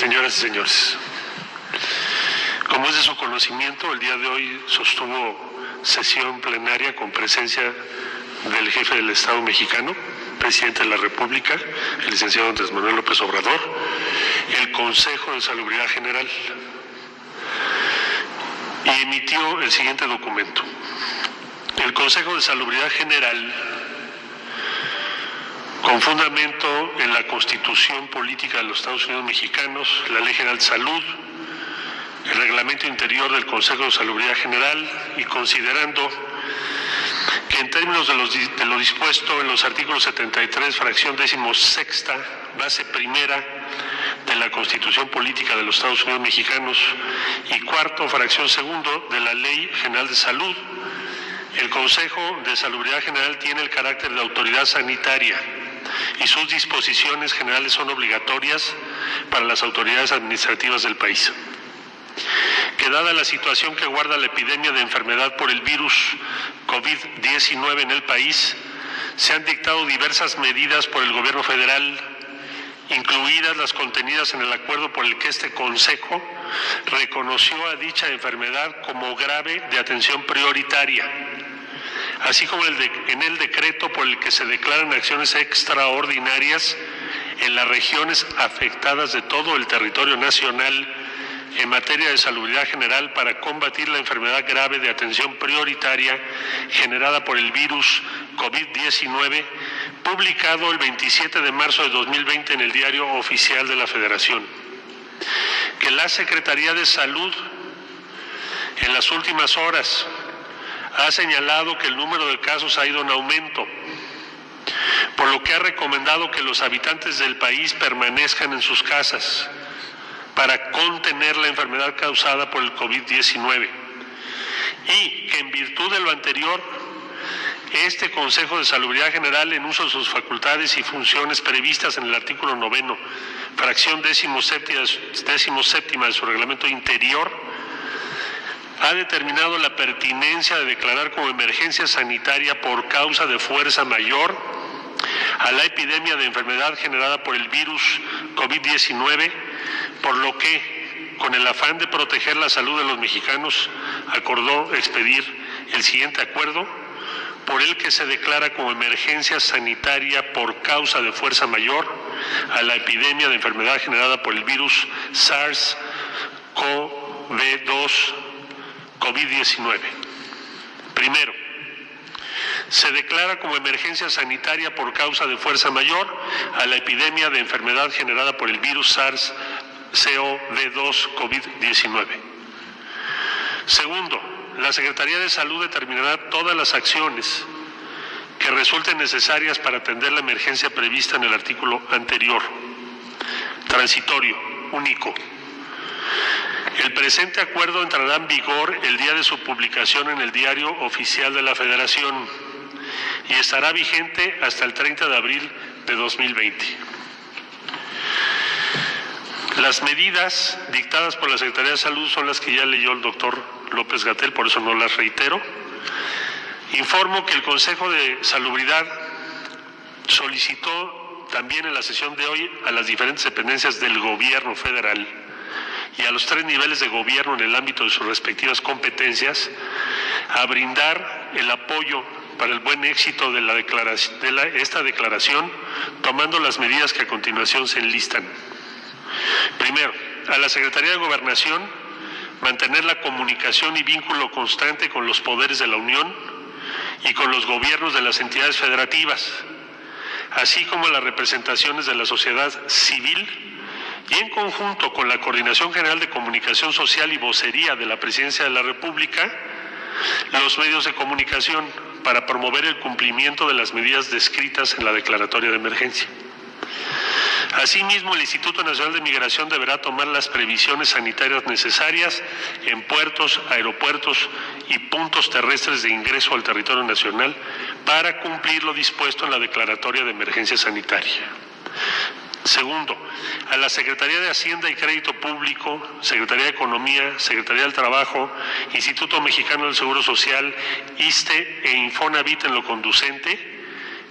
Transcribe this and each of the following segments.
Señoras y señores, como es de su conocimiento, el día de hoy sostuvo sesión plenaria con presencia del jefe del Estado mexicano, presidente de la República, el licenciado Andrés Manuel López Obrador, el Consejo de Salubridad General, y emitió el siguiente documento. El Consejo de Salubridad General, con fundamento en la Constitución Política de los Estados Unidos Mexicanos, la Ley General de Salud, el Reglamento Interior del Consejo de Salubridad General, y considerando que en términos de lo dispuesto en los artículos 73, fracción 16ª, base primera de la Constitución Política de los Estados Unidos Mexicanos, y cuarto, fracción segundo de la Ley General de Salud, el Consejo de Salubridad General tiene el carácter de autoridad sanitaria y sus disposiciones generales son obligatorias para las autoridades administrativas del país. Que dada la situación que guarda la epidemia de enfermedad por el virus COVID-19 en el país, se han dictado diversas medidas por el gobierno federal, incluidas las contenidas en el acuerdo por el que este Consejo reconoció a dicha enfermedad como grave de atención prioritaria, así como en el decreto por el que se declaran acciones extraordinarias en las regiones afectadas de todo el territorio nacional en materia de salubridad general para combatir la enfermedad grave de atención prioritaria generada por el virus COVID-19, publicado el 27 de marzo de 2020 en el Diario Oficial de la Federación. Que la Secretaría de Salud en las últimas horas ha señalado que el número de casos ha ido en aumento, por lo que ha recomendado que los habitantes del país permanezcan en sus casas para contener la enfermedad causada por el COVID-19, y que en virtud de lo anterior, este Consejo de Salubridad General, en uso de sus facultades y funciones previstas en el artículo 9º, fracción 17ª de su reglamento interior, ha determinado la pertinencia de declarar como emergencia sanitaria por causa de fuerza mayor a la epidemia de enfermedad generada por el virus COVID-19, por lo que, con el afán de proteger la salud de los mexicanos, acordó expedir el siguiente acuerdo, por el que se declara como emergencia sanitaria por causa de fuerza mayor a la epidemia de enfermedad generada por el virus SARS-CoV-2 COVID-19. Primero, se declara como emergencia sanitaria por causa de fuerza mayor a la epidemia de enfermedad generada por el virus SARS-CoV-2 COVID-19. Segundo, la Secretaría de Salud determinará todas las acciones que resulten necesarias para atender la emergencia prevista en el artículo anterior. Transitorio, único. El presente acuerdo entrará en vigor el día de su publicación en el Diario Oficial de la Federación y estará vigente hasta el 30 de abril de 2020. Las medidas dictadas por la Secretaría de Salud son las que ya leyó el doctor López-Gatell, por eso no las reitero. Informo que el Consejo de Salubridad solicitó también en la sesión de hoy a las diferentes dependencias del gobierno federal y a los 3 niveles de gobierno en el ámbito de sus respectivas competencias a brindar el apoyo para el buen éxito de esta declaración, tomando las medidas que a continuación se enlistan. Primero, a la Secretaría de Gobernación mantener la comunicación y vínculo constante con los poderes de la Unión y con los gobiernos de las entidades federativas, así como las representaciones de la sociedad civil, y en conjunto con la Coordinación General de Comunicación Social y Vocería de la Presidencia de la República, los medios de comunicación para promover el cumplimiento de las medidas descritas en la declaratoria de emergencia. Asimismo, el Instituto Nacional de Migración deberá tomar las previsiones sanitarias necesarias en puertos, aeropuertos y puntos terrestres de ingreso al territorio nacional para cumplir lo dispuesto en la declaratoria de emergencia sanitaria. Segundo, a la Secretaría de Hacienda y Crédito Público, Secretaría de Economía, Secretaría del Trabajo, Instituto Mexicano del Seguro Social, ISSSTE e Infonavit en lo conducente,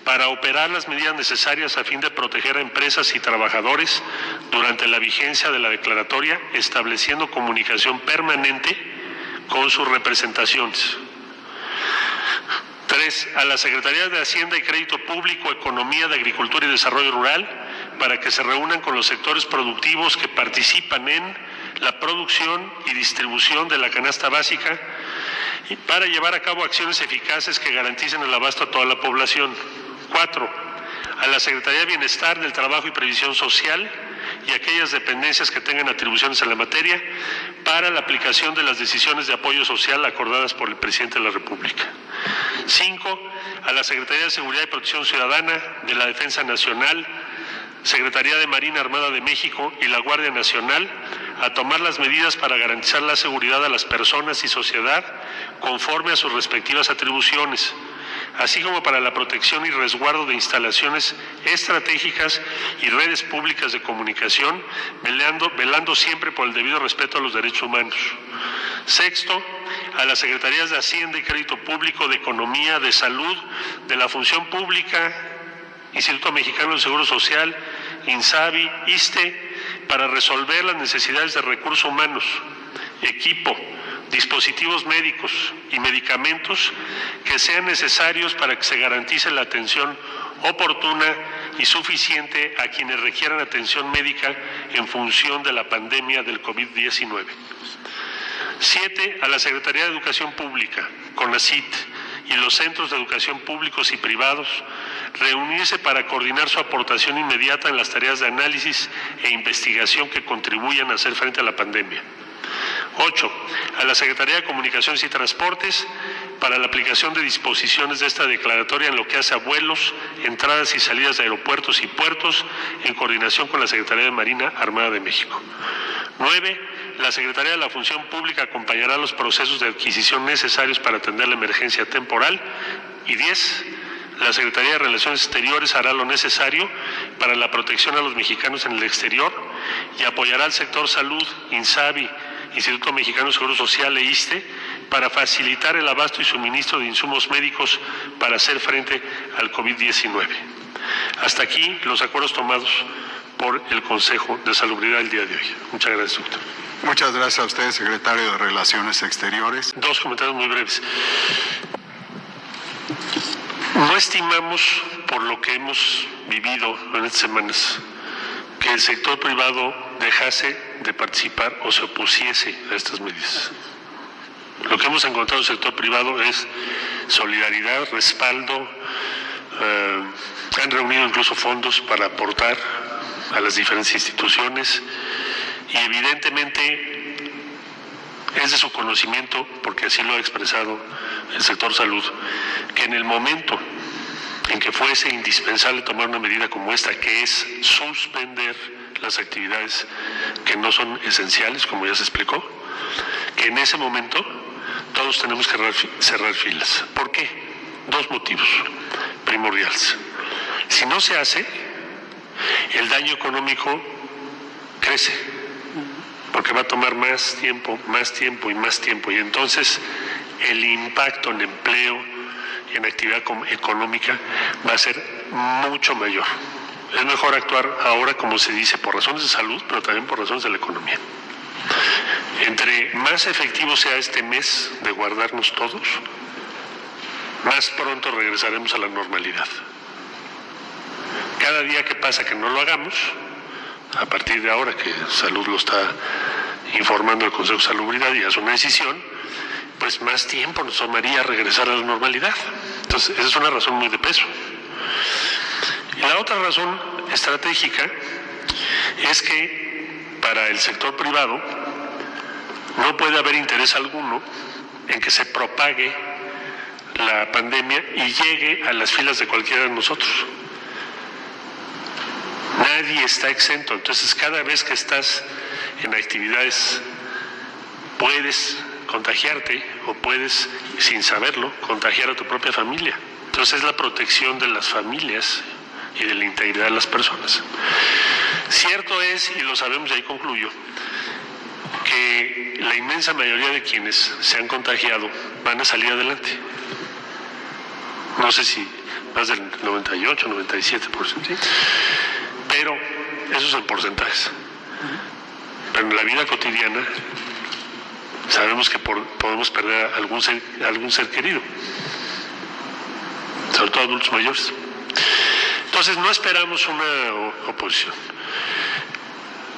para operar las medidas necesarias a fin de proteger a empresas y trabajadores durante la vigencia de la declaratoria, estableciendo comunicación permanente con sus representaciones. 3. A la Secretaría de Hacienda y Crédito Público, Economía, de Agricultura y Desarrollo Rural, para que se reúnan con los sectores productivos que participan en la producción y distribución de la canasta básica y para llevar a cabo acciones eficaces que garanticen el abasto a toda la población. 4. A la Secretaría de Bienestar, del Trabajo y Previsión Social y aquellas dependencias que tengan atribuciones en la materia para la aplicación de las decisiones de apoyo social acordadas por el Presidente de la República. 5. A la Secretaría de Seguridad y Protección Ciudadana, de la Defensa Nacional, Secretaría de Marina Armada de México y la Guardia Nacional a tomar las medidas para garantizar la seguridad a las personas y sociedad conforme a sus respectivas atribuciones, así como para la protección y resguardo de instalaciones estratégicas y redes públicas de comunicación, velando siempre por el debido respeto a los derechos humanos. 6. A las Secretarías de Hacienda y Crédito Público, de Economía, de Salud, de la Función Pública, Instituto Mexicano del Seguro Social, INSABI, ISSSTE, para resolver las necesidades de recursos humanos, equipo, dispositivos médicos y medicamentos que sean necesarios para que se garantice la atención oportuna y suficiente a quienes requieran atención médica en función de la pandemia del COVID-19. 7. A la Secretaría de Educación Pública, CONACYT, y los centros de educación públicos y privados, reunirse para coordinar su aportación inmediata en las tareas de análisis e investigación que contribuyan a hacer frente a la pandemia. 8. A la Secretaría de Comunicaciones y Transportes, para la aplicación de disposiciones de esta declaratoria en lo que hace a vuelos, entradas y salidas de aeropuertos y puertos, en coordinación con la Secretaría de Marina Armada de México. 9. La Secretaría de la Función Pública acompañará los procesos de adquisición necesarios para atender la emergencia temporal. Y 10. La Secretaría de Relaciones Exteriores hará lo necesario para la protección a los mexicanos en el exterior y apoyará al sector salud, INSABI, Instituto Mexicano de Seguro Social e ISSSTE, para facilitar el abasto y suministro de insumos médicos para hacer frente al COVID-19. Hasta aquí los acuerdos tomados por el Consejo de Salubridad el día de hoy. Muchas gracias, doctor. Muchas gracias a usted, secretario de Relaciones Exteriores. 2 comentarios muy breves. No estimamos, por lo que hemos vivido en estas semanas, que el sector privado dejase de participar o se opusiese a estas medidas. Lo que hemos encontrado en el sector privado es solidaridad, respaldo, han reunido incluso fondos para aportar a las diferentes instituciones y evidentemente es de su conocimiento, porque así lo ha expresado el sector salud, que en el momento en que fuese indispensable tomar una medida como esta, que es suspender las actividades que no son esenciales, como ya se explicó, que en ese momento todos tenemos que cerrar filas. ¿Por qué? 2 motivos primordiales. Si no se hace, el daño económico crece, porque va a tomar más tiempo y más tiempo, y entonces el impacto en empleo y en actividad económica va a ser mucho mayor. Es mejor actuar ahora, como se dice, por razones de salud, pero también por razones de la economía. Entre más efectivo sea este mes de guardarnos todos, más pronto regresaremos a la normalidad. Cada día que pasa que no lo hagamos, a partir de ahora que Salud lo está informando el Consejo de Salubridad y hace una decisión, pues más tiempo nos tomaría regresar a la normalidad. Entonces, esa es una razón muy de peso. Y la otra razón estratégica es que para el sector privado no puede haber interés alguno en que se propague la pandemia y llegue a las filas de cualquiera de nosotros. Nadie está exento, entonces cada vez que estás en actividades puedes contagiarte o puedes, sin saberlo, contagiar a tu propia familia. Entonces es la protección de las familias y de la integridad de las personas. Cierto es, y lo sabemos y ahí concluyo, que la inmensa mayoría de quienes se han contagiado van a salir adelante. No sé si más del 98, 97%. ¿Sí? Pero eso es en porcentajes. Pero en la vida cotidiana sabemos que podemos perder a algún ser querido, sobre todo adultos mayores. Entonces no esperamos una oposición.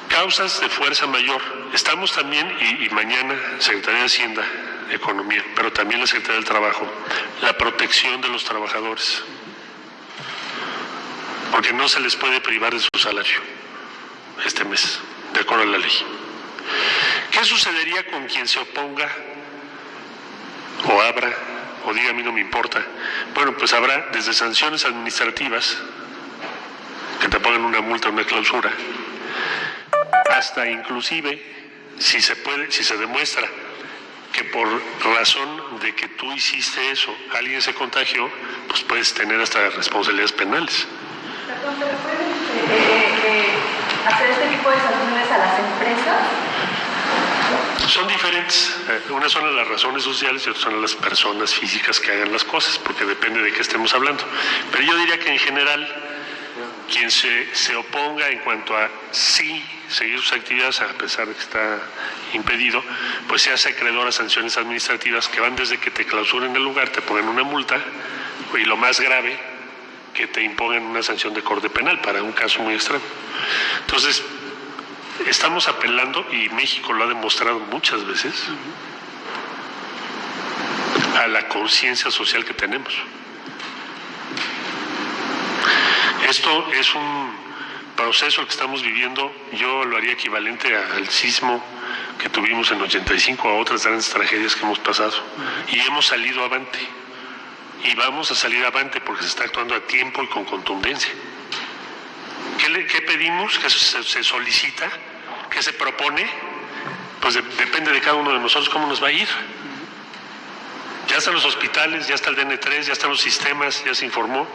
Causas de fuerza mayor. Estamos también, y mañana Secretaría de Hacienda, Economía, pero también la Secretaría del Trabajo, la protección de los trabajadores, porque no se les puede privar de su salario este mes, de acuerdo a la ley. ¿Qué sucedería con quien se oponga o abra o diga a mí no me importa? Bueno, pues habrá desde sanciones administrativas, que te pongan una multa, una clausura, hasta inclusive, si se demuestra que por razón de que tú hiciste eso, alguien se contagió, pues puedes tener hasta responsabilidades penales. Perdón, ¿pero pueden hacer este tipo de sanciones a las empresas? Son diferentes. Unas son a las razones sociales y otras son a las personas físicas que hagan las cosas, porque depende de qué estemos hablando. Pero yo diría que en general, quien se oponga en cuanto a sí seguir sus actividades, a pesar de que está impedido, pues se hace acreedor a sanciones administrativas que van desde que te clausuren el lugar, te pongan una multa, y lo más grave, que te impongan una sanción de corte penal para un caso muy extremo. Entonces, estamos apelando, y México lo ha demostrado muchas veces, a la conciencia social que tenemos. Esto es un proceso que estamos viviendo, yo lo haría equivalente al sismo que tuvimos en 85, a otras grandes tragedias que hemos pasado, y hemos salido avante, y vamos a salir avante porque se está actuando a tiempo y con contundencia. ¿Qué pedimos? ¿Qué se solicita? ¿Qué se propone? Pues depende de cada uno de nosotros cómo nos va a ir. Ya están los hospitales, ya está el DN3, ya están los sistemas, ya se informó,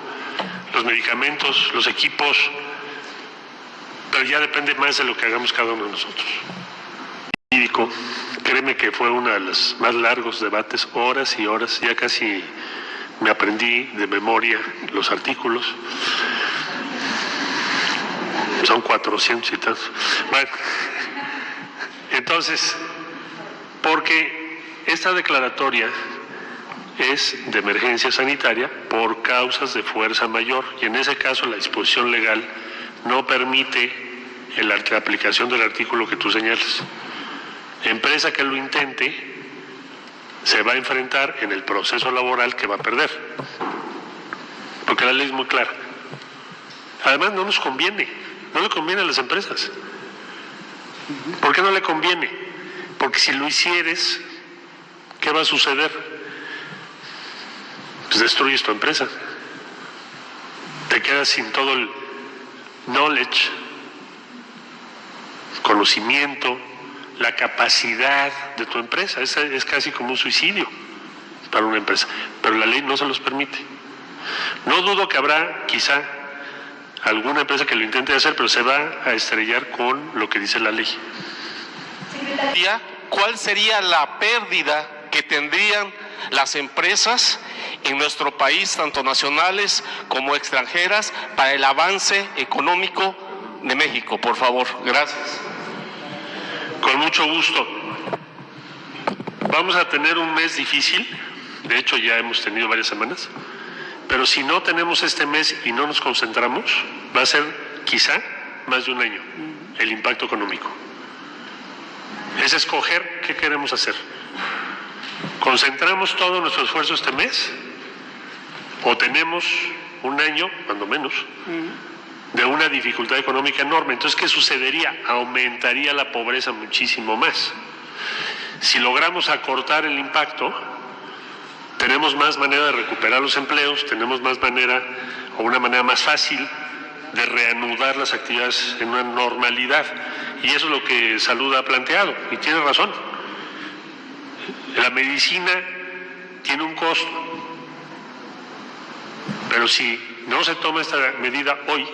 los medicamentos, los equipos, pero ya depende más de lo que hagamos cada uno de nosotros. Créeme que fue uno de los más largos debates, horas y horas, ya casi me aprendí de memoria los artículos, son 400 y tantos. Bueno, entonces, porque esta declaratoria es de emergencia sanitaria por causas de fuerza mayor, y en ese caso la disposición legal no permite la aplicación del artículo que tú señalas. Empresa que lo intente se va a enfrentar en el proceso laboral que va a perder, porque la ley es muy clara. Además no nos conviene, no le conviene a las empresas. ¿Por qué no le conviene? Porque si lo hicieres, ¿qué va a suceder? Pues destruyes tu empresa, te quedas sin todo el knowledge, conocimiento, la capacidad de tu empresa. Es casi como un suicidio para una empresa, pero la ley no se los permite. No dudo que habrá quizá alguna empresa que lo intente hacer, pero se va a estrellar con lo que dice la ley. ¿Cuál sería la pérdida que tendrían las empresas en nuestro país, tanto nacionales como extranjeras, para el avance económico de México? Por favor, gracias. Con mucho gusto. Vamos a tener un mes difícil, de hecho ya hemos tenido varias semanas, pero si no tenemos este mes y no nos concentramos, va a ser quizá más de un año el impacto económico. Es escoger qué queremos hacer. ¿Concentramos todo nuestro esfuerzo este mes? ¿O tenemos un año, cuando menos, de una dificultad económica enorme? Entonces, ¿qué sucedería? Aumentaría la pobreza muchísimo más. Si logramos acortar el impacto, tenemos más manera de recuperar los empleos, tenemos más manera, o una manera más fácil, de reanudar las actividades en una normalidad. Y eso es lo que Salud ha planteado, y tiene razón. La medicina tiene un costo, pero si no se toma esta medida hoy,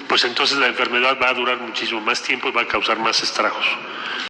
pues entonces la enfermedad va a durar muchísimo más tiempo y va a causar más estragos.